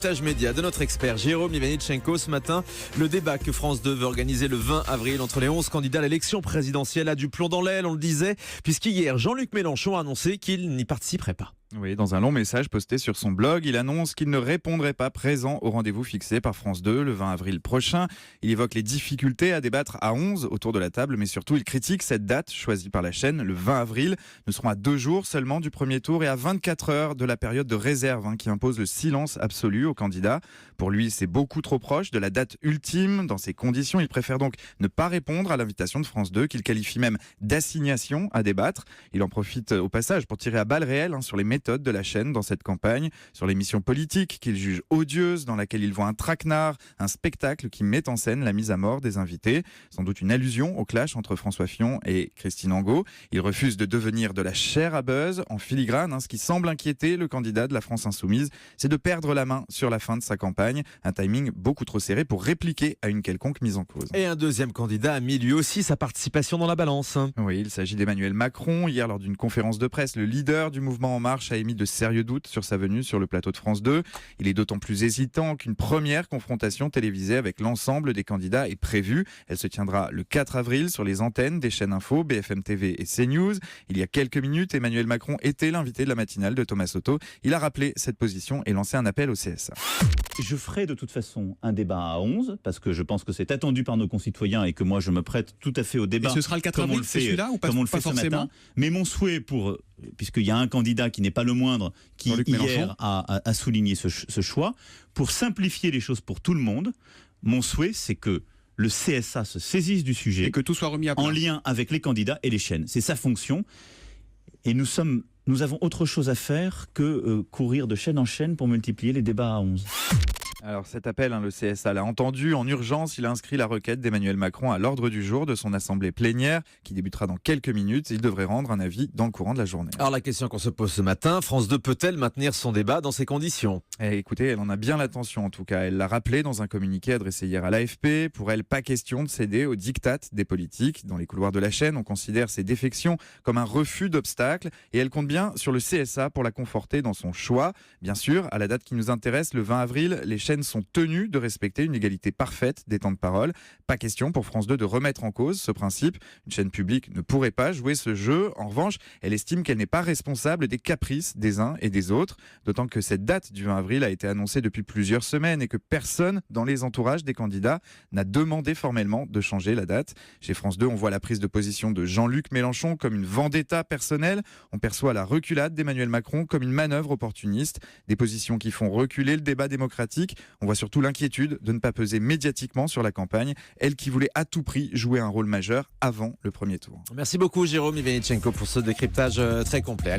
Partage média de notre expert Jérôme Ivanitchenko ce matin. Le débat que France 2 veut organiser le 20 avril entre les 11 candidats à l'élection présidentielle a du plomb dans l'aile, on le disait, puisqu'hier Jean-Luc Mélenchon a annoncé qu'il n'y participerait pas. Oui, dans un long message posté sur son blog, il annonce qu'il ne répondrait pas présent au rendez-vous fixé par France 2 le 20 avril prochain. Il évoque les difficultés à débattre à 11 autour de la table, mais surtout il critique cette date choisie par la chaîne, le 20 avril. Nous serons à 2 jours seulement du premier tour et à 24 heures de la période de réserve qui impose le silence absolu aux candidats. Pour lui, c'est beaucoup trop proche de la date ultime. Dans ces conditions, il préfère donc ne pas répondre à l'invitation de France 2, qu'il qualifie même d'assignation à débattre. Il en profite au passage pour tirer à balles réelles sur les méthodes de la chaîne dans cette campagne, sur l'émission politique qu'il juge odieuse, dans laquelle il voit un traquenard, un spectacle qui met en scène la mise à mort des invités. Sans doute une allusion au clash entre François Fillon et Christine Angot. Il refuse de devenir de la chair à buzz en filigrane. Ce qui semble inquiéter le candidat de la France Insoumise, c'est de perdre la main sur la fin de sa campagne. Un timing beaucoup trop serré pour répliquer à une quelconque mise en cause. Et un deuxième candidat a mis lui aussi sa participation dans la balance. Oui, il s'agit d'Emmanuel Macron. Hier, lors d'une conférence de presse, le leader du mouvement En Marche a émis de sérieux doutes sur sa venue sur le plateau de France 2. Il est d'autant plus hésitant qu'une première confrontation télévisée avec l'ensemble des candidats est prévue. Elle se tiendra le 4 avril sur les antennes des chaînes Info, BFM TV et CNews. Il y a quelques minutes, Emmanuel Macron était l'invité de la matinale de Thomas Soto. Il a rappelé cette position et lancé un appel au CSA. Je ferai de toute façon un débat à 11 parce que je pense que c'est attendu par nos concitoyens et que moi je me prête tout à fait au débat. Et ce sera le 4 avril, c'est celui-là ou pas, comme on le pas fait ce forcément matin. Mais mon souhait puisqu'il y a un candidat qui n'est pas le moindre qui Jean-Luc hier Mélenchon a souligné ce choix, pour simplifier les choses pour tout le monde, mon souhait c'est que le CSA se saisisse du sujet et que tout soit remis à plat. en lien avec les candidats et les chaînes. C'est sa fonction et nous avons autre chose à faire que courir de chaîne en chaîne pour multiplier les débats à 11. Alors cet appel, le CSA l'a entendu. En urgence, il a inscrit la requête d'Emmanuel Macron à l'ordre du jour de son assemblée plénière qui débutera dans quelques minutes. Il devrait rendre un avis dans le courant de la journée. Alors la question qu'on se pose ce matin, France 2 peut-elle maintenir son débat dans ces conditions ? Écoutez, elle en a bien l'intention en tout cas. Elle l'a rappelé dans un communiqué adressé hier à l'AFP. Pour elle, pas question de céder aux diktats des politiques. Dans les couloirs de la chaîne, on considère ces défections comme un refus d'obstacle et elle compte bien sur le CSA pour la conforter dans son choix. Bien sûr, à la date qui nous intéresse, le 20 avril, les chaînes sont tenues de respecter une égalité parfaite des temps de parole. Pas question pour France 2 de remettre en cause ce principe. Une chaîne publique ne pourrait pas jouer ce jeu. En revanche, elle estime qu'elle n'est pas responsable des caprices des uns et des autres. D'autant que cette date du 20 avril a été annoncée depuis plusieurs semaines et que personne dans les entourages des candidats n'a demandé formellement de changer la date. Chez France 2, on voit la prise de position de Jean-Luc Mélenchon comme une vendetta personnelle. On perçoit la reculade d'Emmanuel Macron comme une manœuvre opportuniste. Des positions qui font reculer le débat démocratique. On voit surtout l'inquiétude de ne pas peser médiatiquement sur la campagne, elle qui voulait à tout prix jouer un rôle majeur avant le premier tour. Merci beaucoup Jérôme Ivanitchenko pour ce décryptage très complet.